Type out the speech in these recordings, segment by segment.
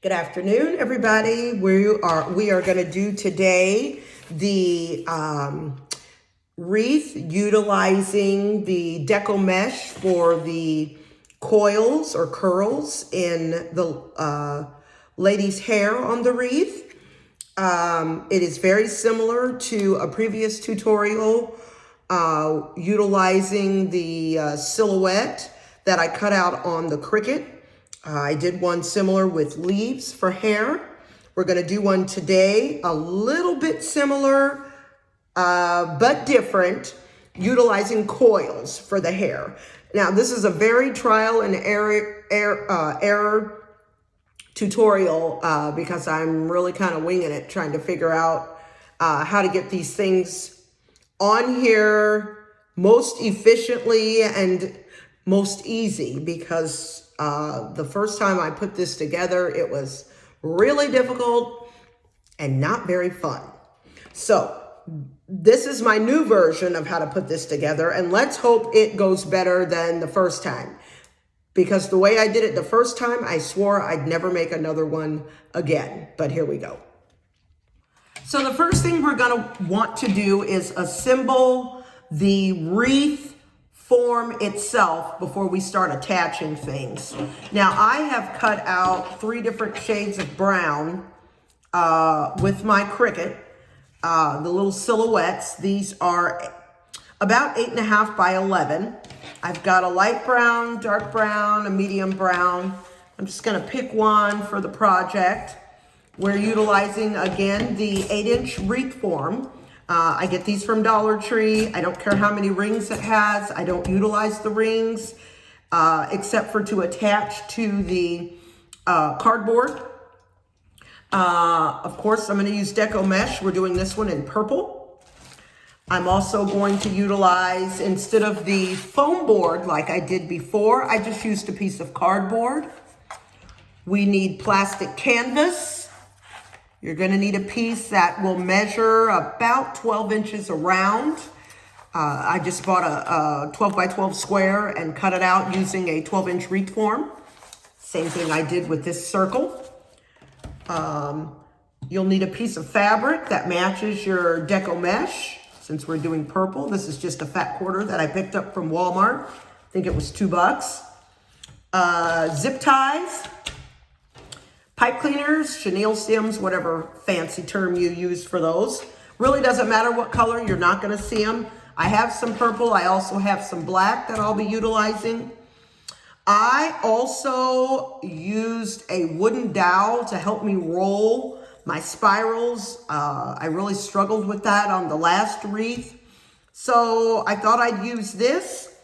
Good afternoon, everybody. We are going to do today the wreath utilizing the Deco mesh for the coils or curls in the lady's hair on the wreath. It is very similar to a previous tutorial utilizing the silhouette that I cut out on the Cricut. I did one similar with leaves for hair. We're going to do one today, a little bit similar, but different, utilizing coils for the hair. Now, this is a very trial and error tutorial because I'm really kind of winging it, trying to figure out how to get these things on here most efficiently and most easy, because the first time I put this together, it was really difficult and not very fun. So this is my new version of how to put this together, and let's hope it goes better than the first time, because the way I did it the first time, I swore I'd never make another one again, but here we go. So the first thing we're gonna want to do is assemble the wreath form itself before we start attaching things. Now, I have cut out 3 different shades of brown with my Cricut, the little silhouettes. These are about 8.5 by 11. I've got a light brown, dark brown, a medium brown. I'm just gonna pick one for the project. We're utilizing, again, the 8-inch wreath form. I get these from Dollar Tree. I don't care how many rings it has. I don't utilize the rings except for to attach to the cardboard. Of course, I'm going to use Deco mesh. We're doing this one in purple. I'm also going to utilize, instead of the foam board like I did before, I just used a piece of cardboard. We need plastic canvas. You're going to need a piece that will measure about 12 inches around. I just bought a 12 by 12 square and cut it out using a 12-inch wreath form. Same thing I did with this circle. You'll need a piece of fabric that matches your Deco mesh. Since we're doing purple, this is just a fat quarter that I picked up from Walmart. I think it was $2. Zip ties. Pipe cleaners, chenille stems, whatever fancy term you use for those. Really doesn't matter what color, you're not gonna see them. I have some purple, I also have some black that I'll be utilizing. I also used a wooden dowel to help me roll my spirals. I really struggled with that on the last wreath. So I thought I'd use this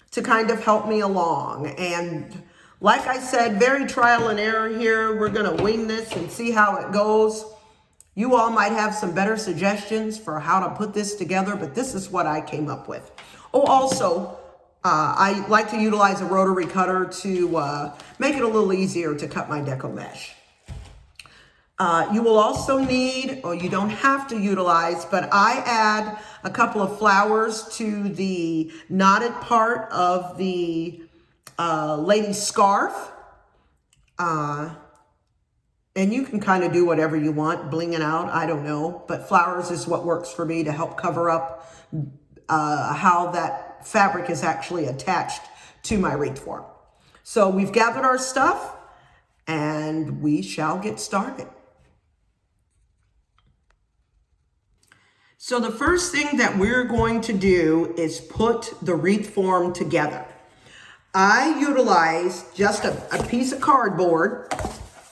to kind of help me along. And like I said, very trial and error here. We're gonna wing this and see how it goes. You all might have some better suggestions for how to put this together, but this is what I came up with. Oh, also, I like to utilize a rotary cutter to make it a little easier to cut my Deco mesh. You will also need, or you don't have to utilize, but I add a couple of flowers to the knotted part of the lady's scarf, and you can kind of do whatever you want, bling it out, I don't know, but flowers is what works for me to help cover up how that fabric is actually attached to my wreath form. So we've gathered our stuff and we shall get started. So the first thing that we're going to do is put the wreath form together. I utilized just a piece of cardboard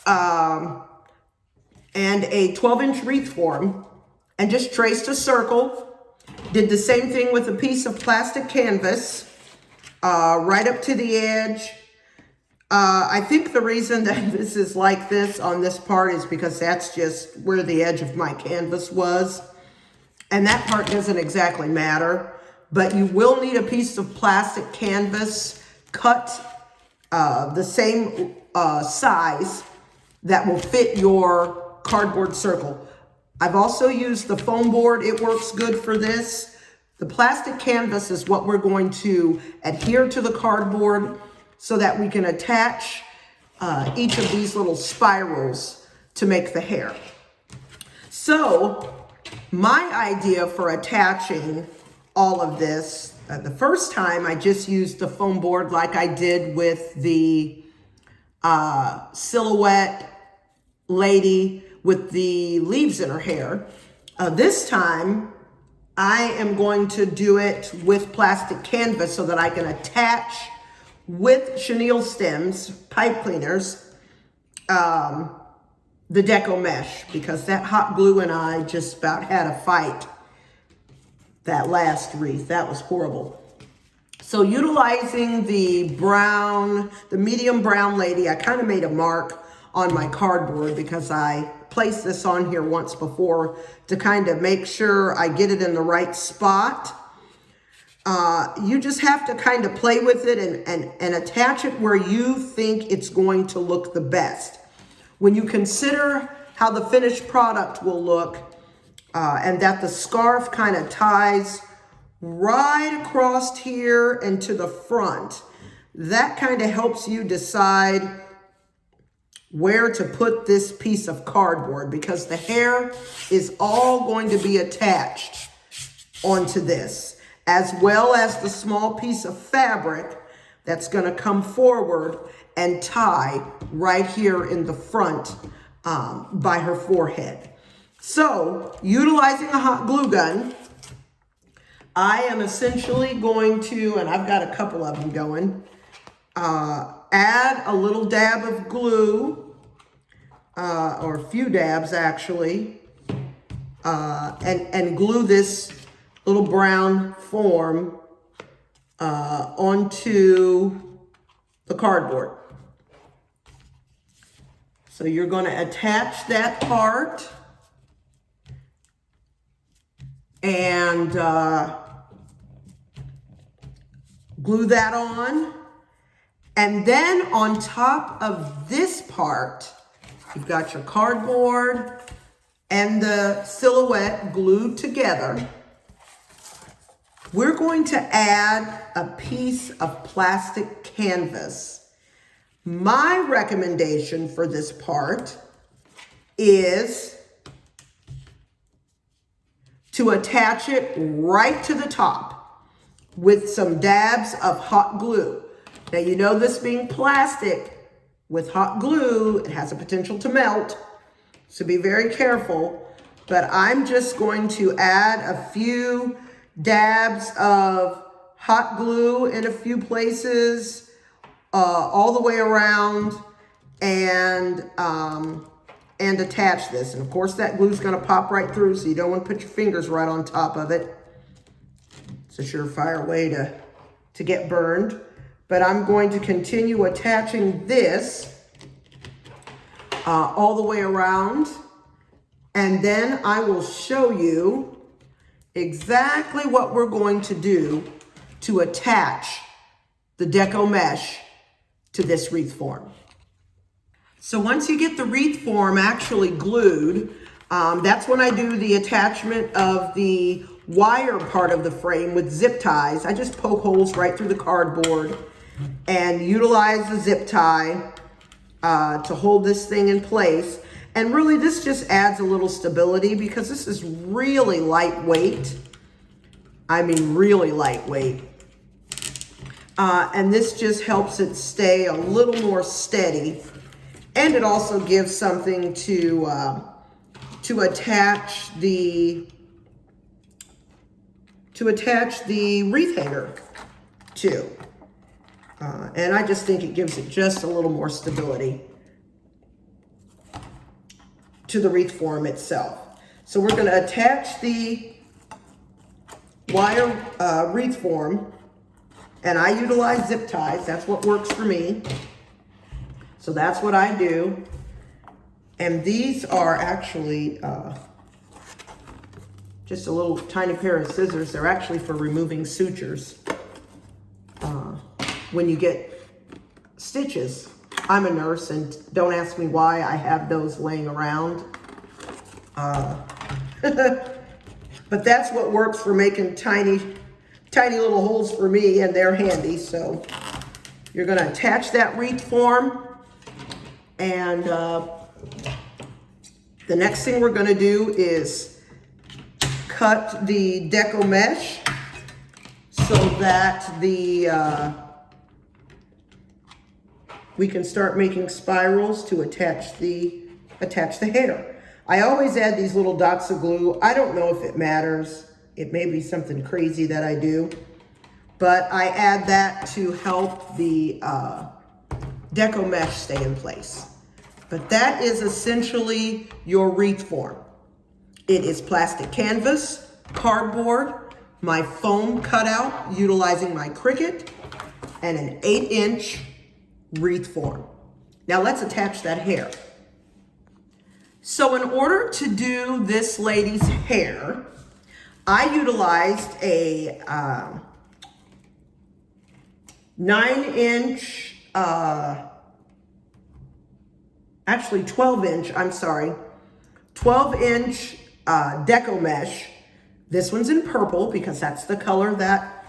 and a 12-inch wreath form and just traced a circle. Did the same thing with a piece of plastic canvas right up to the edge. I think the reason that this is like this on this part is because that's just where the edge of my canvas was. And that part doesn't exactly matter, but you will need a piece of plastic canvas cut the same size that will fit your cardboard circle. I've also used the foam board. It works good for this. The plastic canvas is what we're going to adhere to the cardboard so that we can attach each of these little spirals to make the hair. So my idea for attaching all of this, the first time I just used the foam board like I did with the silhouette lady with the leaves in her hair. This time I am going to do it with plastic canvas so that I can attach with chenille stems, pipe cleaners, the Deco mesh, because that hot glue and I just about had a fight that last wreath. That was horrible. So utilizing the brown, the medium brown lady, I kind of made a mark on my cardboard because I placed this on here once before to kind of make sure I get it in the right spot. You just have to kind of play with it and attach it where you think it's going to look the best. When you consider how the finished product will look, and that the scarf kind of ties right across here and to the front, that kind of helps you decide where to put this piece of cardboard, because the hair is all going to be attached onto this, as well as the small piece of fabric that's going to come forward and tie right here in the front by her forehead. So utilizing a hot glue gun, I am essentially going to, and I've got a couple of them going, add a little dab of glue, or a few dabs actually, and glue this little brown form onto the cardboard. So you're going to attach that part and glue that on. And then on top of this part, you've got your cardboard and the silhouette glued together. We're going to add a piece of plastic canvas. My recommendation for this part is to attach it right to the top with some dabs of hot glue. Now, you know, this being plastic with hot glue, it has a potential to melt, so be very careful. But I'm just going to add a few dabs of hot glue in a few places, all the way around, and attach this. And of course that glue is going to pop right through, so you don't want to put your fingers right on top of it. It's a surefire way to get burned. But I'm going to continue attaching this all the way around, and then I will show you exactly what we're going to do to attach the Deco mesh to this wreath form. So once you get the wreath form actually glued, that's when I do the attachment of the wire part of the frame with zip ties. I just poke holes right through the cardboard and utilize the zip tie to hold this thing in place. And really this just adds a little stability because this is really lightweight. I mean, really lightweight. And this just helps it stay a little more steady. And it also gives something to attach the wreath hanger to. And I just think it gives it just a little more stability to the wreath form itself. So we're going to attach the wire wreath form, and I utilize zip ties. That's what works for me. So that's what I do. And these are actually just a little tiny pair of scissors. They're actually for removing sutures. When you get stitches, I'm a nurse, and don't ask me why I have those laying around. But that's what works for making tiny little holes for me, and they're handy. So you're going to attach that wreath form And the next thing we're gonna do is cut the Deco mesh so that we can start making spirals to attach the hair. I always add these little dots of glue. I don't know if it matters. It may be something crazy that I do, but I add that to help the Deco mesh stay in place. But that is essentially your wreath form. It is plastic canvas, cardboard, my foam cutout utilizing my Cricut, and an 8-inch wreath form. Now let's attach that hair. So in order to do this lady's hair, I utilized a 9-inch, actually 12-inch, I'm sorry, 12-inch Deco mesh. This one's in purple because that's the color that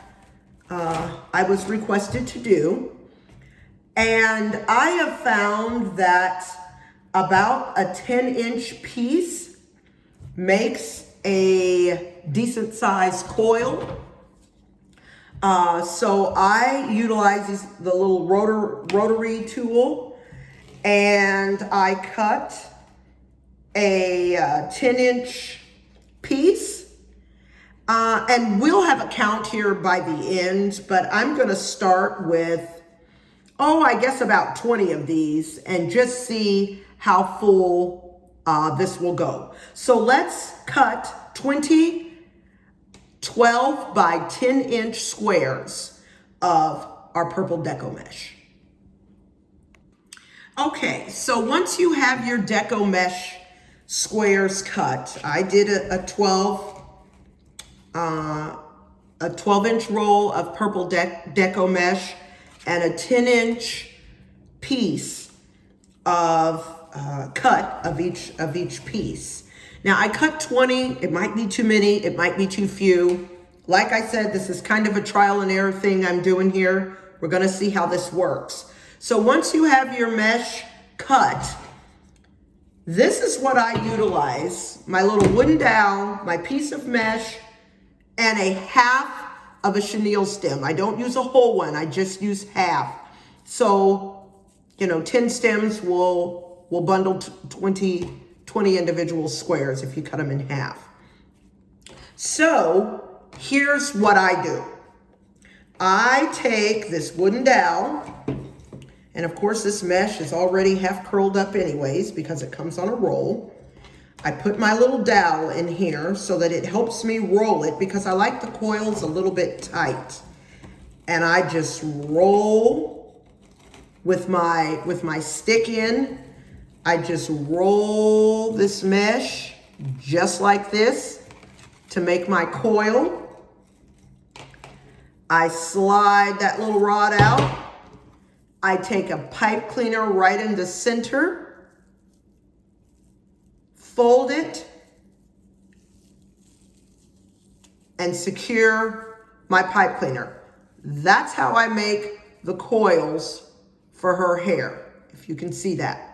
I was requested to do. And I have found that about a 10-inch piece makes a decent sized coil. So I utilize the little rotary tool, and I cut a 10-inch piece. And we'll have a count here by the end, but I'm gonna start with, I guess about 20 of these and just see how full this will go. So let's cut 20 12 by 10-inch squares of our purple Deco mesh. Okay, so once you have your Deco mesh squares cut, I did a 12-inch roll of purple Deco mesh and a 10-inch piece of cut of each piece. Now I cut 20, it might be too many, it might be too few. Like I said, this is kind of a trial and error thing I'm doing here. We're gonna see how this works. So once you have your mesh cut, this is what I utilize. My little wooden dowel, my piece of mesh, and a half of a chenille stem. I don't use a whole one, I just use half. So, 10 stems will bundle 20 individual squares if you cut them in half. So here's what I do. I take this wooden dowel, and of course this mesh is already half curled up anyways because it comes on a roll. I put my little dowel in here so that it helps me roll it because I like the coils a little bit tight. And I just roll with my stick in. I just roll this mesh just like this to make my coil. I slide that little rod out. I take a pipe cleaner right in the center, fold it, and secure my pipe cleaner. That's how I make the coils for her hair, if you can see that.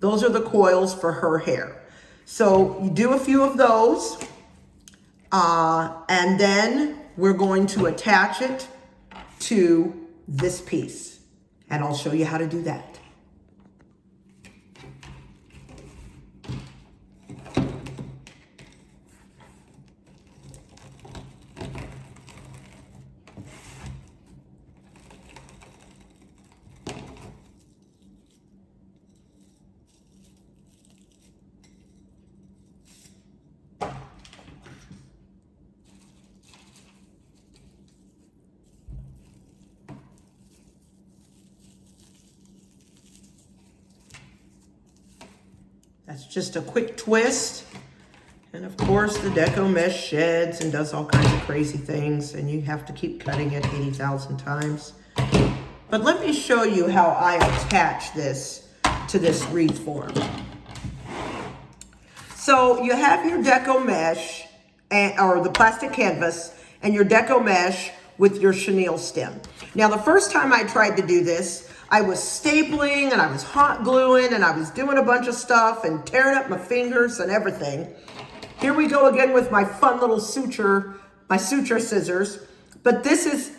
Those are the coils for her hair. So you do a few of those, and then we're going to attach it to this piece. And I'll show you how to do that. That's just a quick twist. And of course the Deco mesh sheds and does all kinds of crazy things, and you have to keep cutting it 80,000 times. But let me show you how I attach this to this wreath form. So you have your Deco mesh, or the plastic canvas, and your Deco mesh with your chenille stem. Now, the first time I tried to do this, I was stapling and I was hot gluing and I was doing a bunch of stuff and tearing up my fingers and everything. Here we go again with my fun little suture, my suture scissors. But this is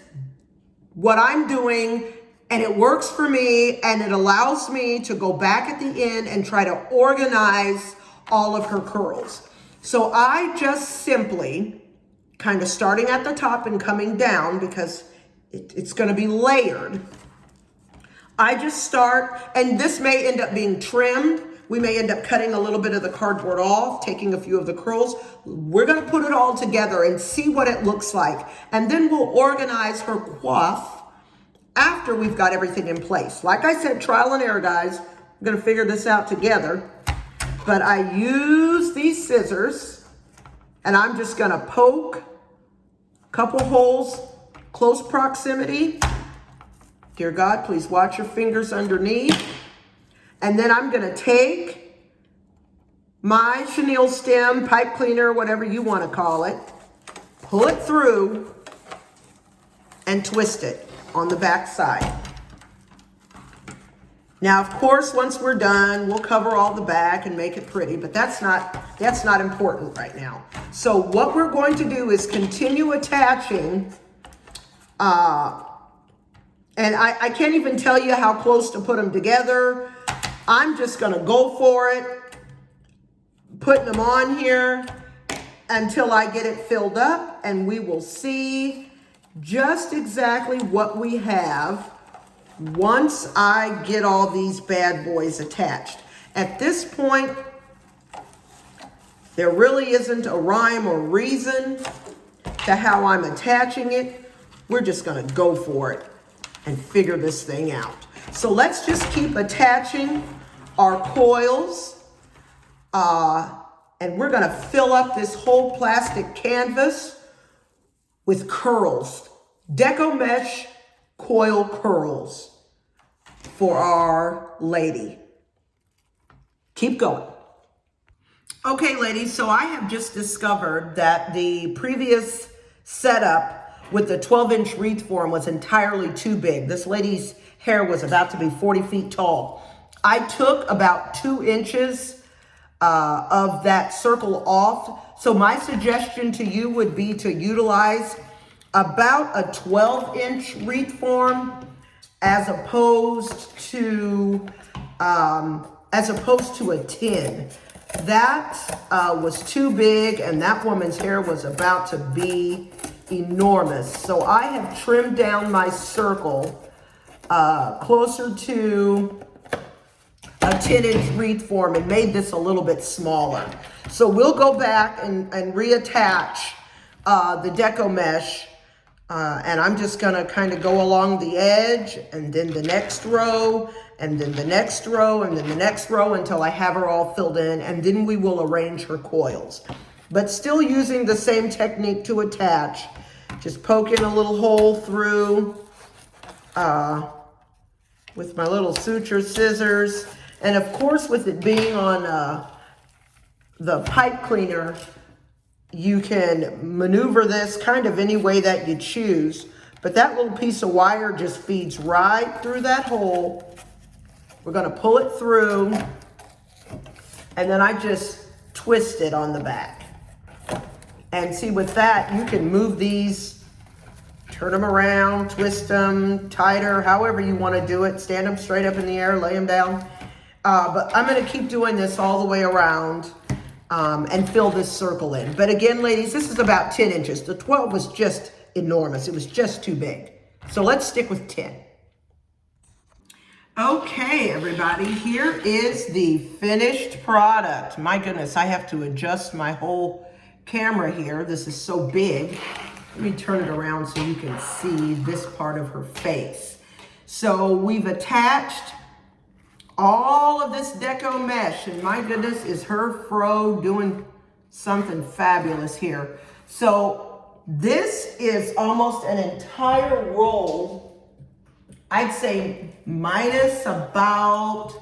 what I'm doing, and it works for me, and it allows me to go back at the end and try to organize all of her curls. So I just simply, kind of starting at the top and coming down because it's going to be layered. I just start, and this may end up being trimmed. We may end up cutting a little bit of the cardboard off, taking a few of the curls. We're going to put it all together and see what it looks like. And then we'll organize her coif after we've got everything in place. Like I said, trial and error, guys. We're going to figure this out together. But I use these scissors, and I'm just going to poke a couple holes, close proximity. Dear God, please watch your fingers underneath. And then I'm going to take my chenille stem, pipe cleaner, whatever you want to call it, pull it through, and twist it on the back side. Now, of course, once we're done, we'll cover all the back and make it pretty, but that's not important right now. So what we're going to do is continue attaching, and I can't even tell you how close to put them together. I'm just gonna go for it, putting them on here until I get it filled up, and we will see just exactly what we have once I get all these bad boys attached. At this point, there really isn't a rhyme or reason to how I'm attaching it. We're just gonna go for it and figure this thing out. So let's just keep attaching our coils, and we're gonna fill up this whole plastic canvas with curls. Deco mesh coil curls for our lady. Keep going. Okay, ladies, so I have just discovered that the previous setup with the 12-inch wreath form was entirely too big. This lady's hair was about to be 40 feet tall. I took about 2 inches of that circle off. So my suggestion to you would be to utilize about a 12-inch wreath form as opposed to a 10. That was too big, and that woman's hair was about to be enormous. So I have trimmed down my circle closer to a 10-inch wreath form and made this a little bit smaller. So we'll go back and reattach the Deco mesh, and I'm just gonna kind of go along the edge, and then the next row, and then the next row, and then the next row until I have her all filled in, and then we will arrange her coils. But still using the same technique to attach, just poking a little hole through with my little suture scissors. And of course, with it being on the pipe cleaner, you can maneuver this kind of any way that you choose. But that little piece of wire just feeds right through that hole. We're gonna pull it through, and then I just twist it on the back. And see, with that, you can move these, turn them around, twist them tighter, however you want to do it. Stand them straight up in the air, lay them down. But I'm going to keep doing this all the way around and fill this circle in. But again, ladies, this is about 10 inches. The 12 was just enormous. It was just too big. So let's stick with 10. Okay, everybody, here is the finished product. My goodness, I have to adjust my whole camera here. This is so big. Let me turn it around so you can see this part of her face. So we've attached all of this Deco mesh, and my goodness, is her fro doing something fabulous here. So this is almost an entire roll, I'd say minus about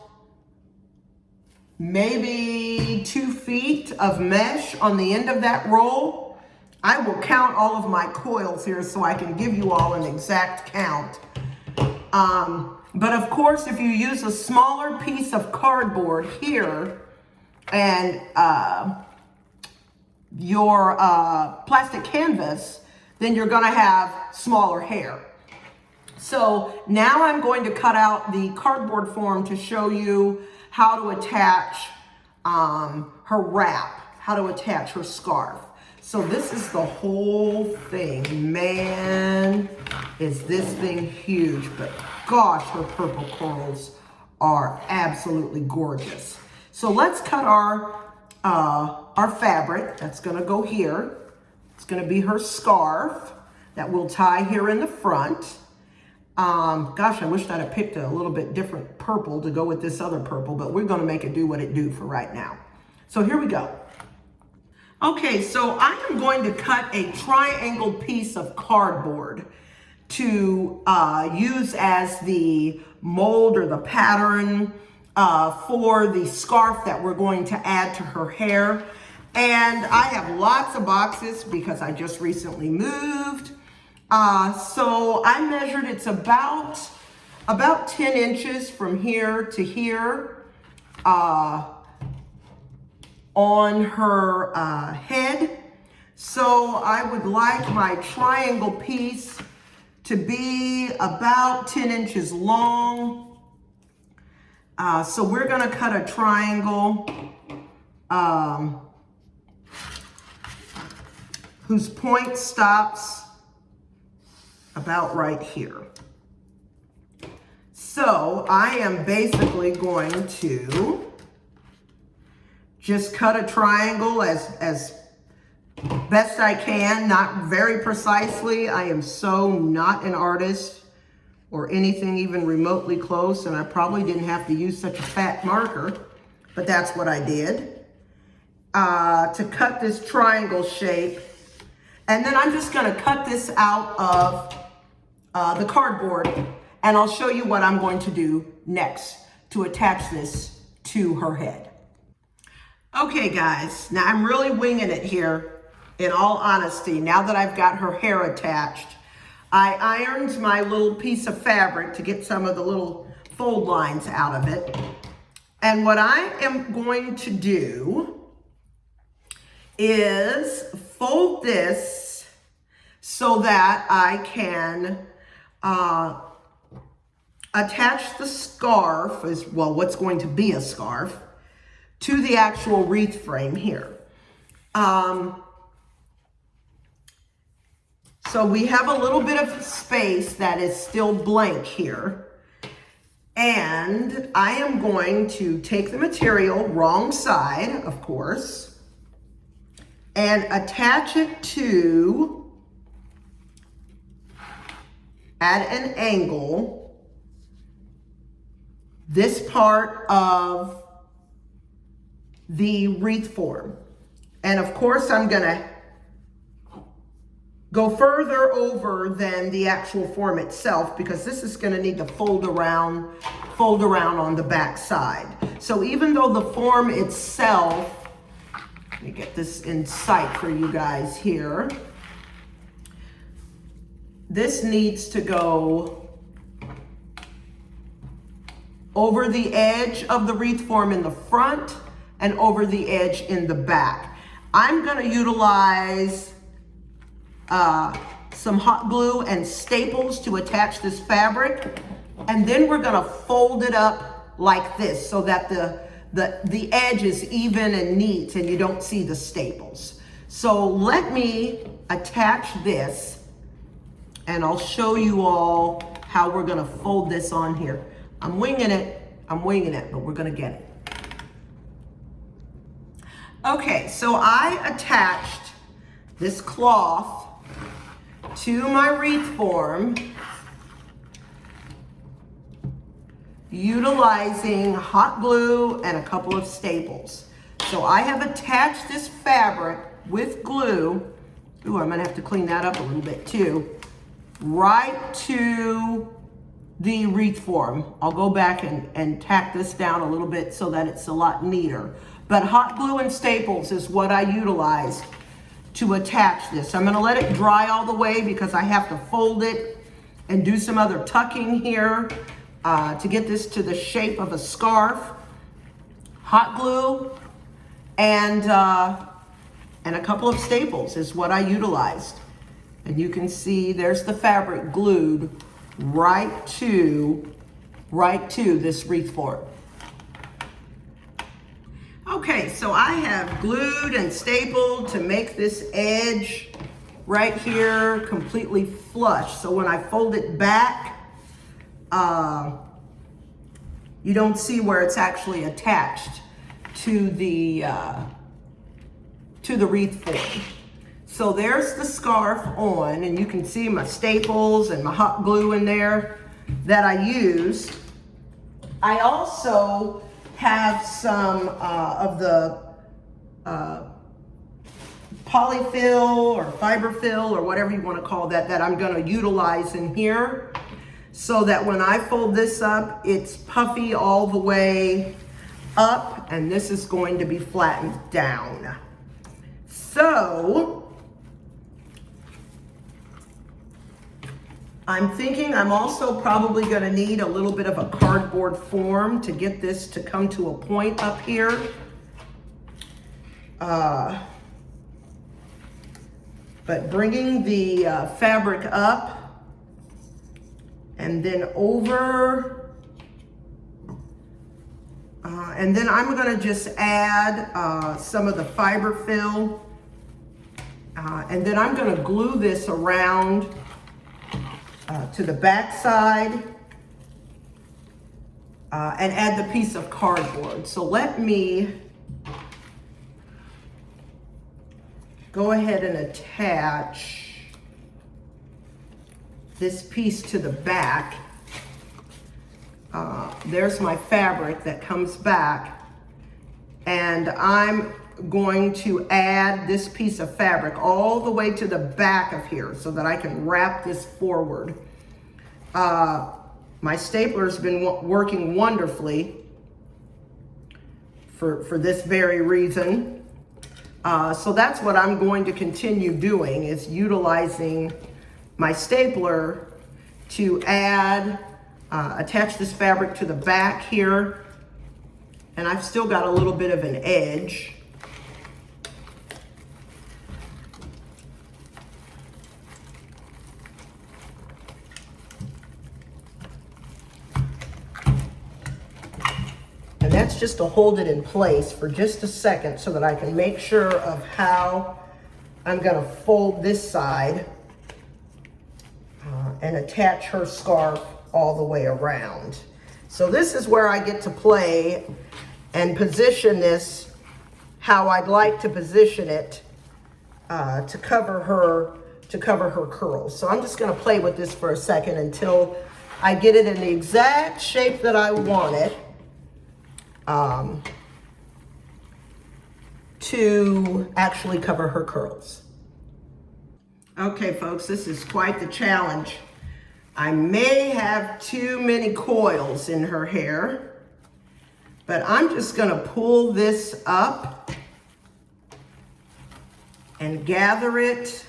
maybe 2 feet of mesh on the end of that roll. I will count all of my coils here so I can give you all an exact count. But of course, if you use a smaller piece of cardboard here and your plastic canvas, then you're gonna have smaller hair. So now I'm going to cut out the cardboard form to show you how to attach her wrap, how to attach her scarf. So this is the whole thing. Man, is this thing huge, but gosh, her purple corals are absolutely gorgeous. So let's cut our fabric. That's gonna go here. It's gonna be her scarf that we'll tie here in the front. Gosh, I wish I'd have picked a little bit different purple to go with this other purple, but we're gonna make it do what it do for right now. So here we go. Okay, so I am going to cut a triangle piece of cardboard to use as the mold or the pattern for the scarf that we're going to add to her hair. And I have lots of boxes because I just recently moved. So I measured, it's about 10 inches from here to here on her head. So I would like my triangle piece to be about 10 inches long. So we're gonna cut a triangle whose point stops about right here. So I am basically going to just cut a triangle as best I can, not very precisely. I am so not an artist or anything even remotely close, and I probably didn't have to use such a fat marker, but that's what I did to cut this triangle shape. And then I'm just gonna cut this out of the cardboard, and I'll show you what I'm going to do next to attach this to her head. Okay guys, now I'm really winging it here, in all honesty. Now that I've got her hair attached, I ironed my little piece of fabric to get some of the little fold lines out of it. And what I am going to do is fold this so that I can attach the scarf, as well, what's going to be a scarf, to the actual wreath frame here. So we have a little bit of space that is still blank here. And I am going to take the material, wrong side, of course, and attach it to, at an angle, this part of the wreath form. And of course, I'm gonna go further over than the actual form itself, because this is gonna need to fold around on the back side. So even though the form itself, let me get this in sight for you guys here. This needs to go over the edge of the wreath form in the front and over the edge in the back. I'm gonna utilize some hot glue and staples to attach this fabric, and then we're gonna fold it up like this so that the edge is even and neat and you don't see the staples. So let me attach this and I'll show you all how we're gonna fold this on here. I'm winging it, but we're gonna get it. Okay, so I attached this cloth to my wreath form utilizing hot glue and a couple of staples. So I have attached this fabric with glue. Ooh, I'm gonna have to clean that up a little bit too. Right to the wreath form. I'll go back and tack this down a little bit so that it's a lot neater. But hot glue and staples is what I utilized to attach this. I'm gonna let it dry all the way because I have to fold it and do some other tucking here to get this to the shape of a scarf. Hot glue and a couple of staples is what I utilized. And you can see there's the fabric glued right to this wreath form. Okay, so I have glued and stapled to make this edge right here completely flush. So when I fold it back, you don't see where it's actually attached to the wreath form. So there's the scarf on, and you can see my staples and my hot glue in there that I used. I also have some of the polyfill or fiberfill or whatever you want to call that I'm going to utilize in here, so that when I fold this up, it's puffy all the way up, and this is going to be flattened down. So I'm thinking I'm also probably going to need a little bit of a cardboard form to get this to come to a point up here. But bringing the fabric up and then over, and then I'm going to just add some of the fiberfill, and then I'm going to glue this around to the back side and add the piece of cardboard. So let me go ahead and attach this piece to the back. There's my fabric that comes back, and I'm going to add this piece of fabric all the way to the back of here so that I can wrap this forward. My stapler's been working wonderfully for this very reason. So that's what I'm going to continue doing, is utilizing my stapler to attach this fabric to the back here. And I've still got a little bit of an edge. And that's just to hold it in place for just a second so that I can make sure of how I'm going to fold this side and attach her scarf all the way around. So this is where I get to play and position this how I'd like to position it to cover her curls. So I'm just going to play with this for a second until I get it in the exact shape that I want it. To actually cover her curls. Okay, folks, this is quite the challenge. I may have too many coils in her hair, but I'm just gonna pull this up and gather it.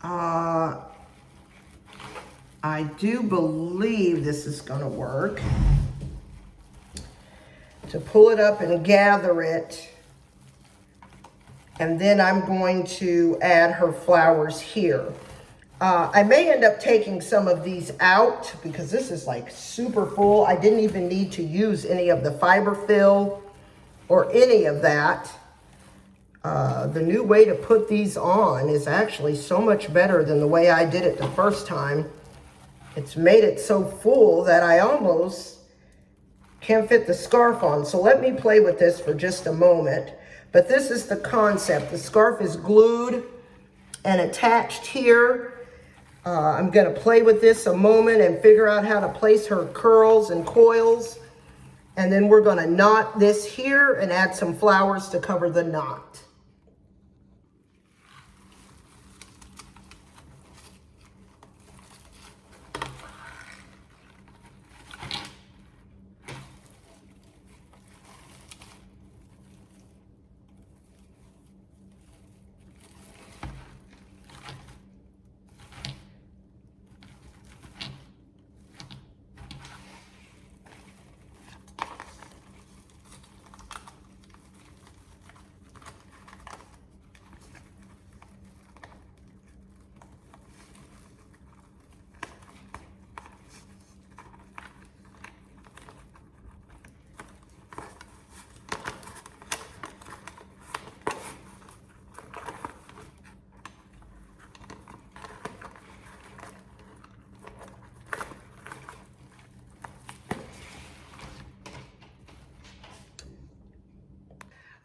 I do believe this is gonna work. To pull it up and gather it, and then I'm going to add her flowers here. I may end up taking some of these out because this is like super full. I didn't even need to use any of the fiberfill or any of that. The new way to put these on is actually so much better than the way I did it the first time. It's made it so full that I almost can't fit the scarf on. So let me play with this for just a moment. But this is the concept. The scarf is glued and attached here. I'm going to play with this a moment and figure out how to place her curls and coils. And then we're going to knot this here and add some flowers to cover the knot.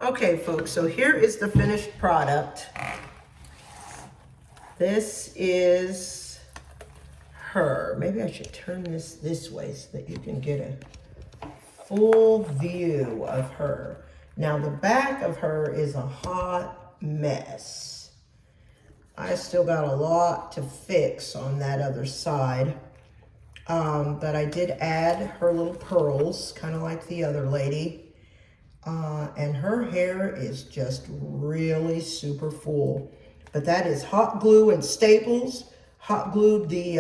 Okay, folks, so here is the finished product. This is her. Maybe I should turn this way so that you can get a full view of her. Now, the back of her is a hot mess. I still got a lot to fix on that other side. But I did add her little pearls, kind of like the other lady. And her hair is just really super full. But that is hot glue and staples. Hot glued the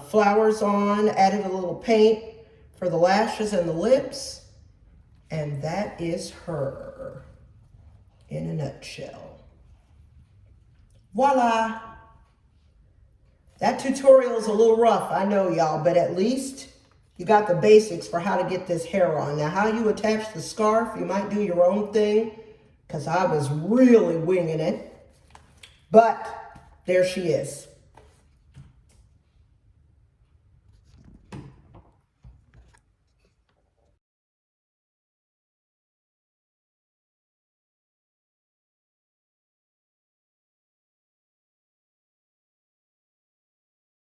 flowers on, added a little paint for the lashes and the lips. And that is her in a nutshell. Voila! That tutorial is a little rough, I know y'all, but at least you got the basics for how to get this hair on. Now, how you attach the scarf, you might do your own thing, because I was really winging it. But there she is.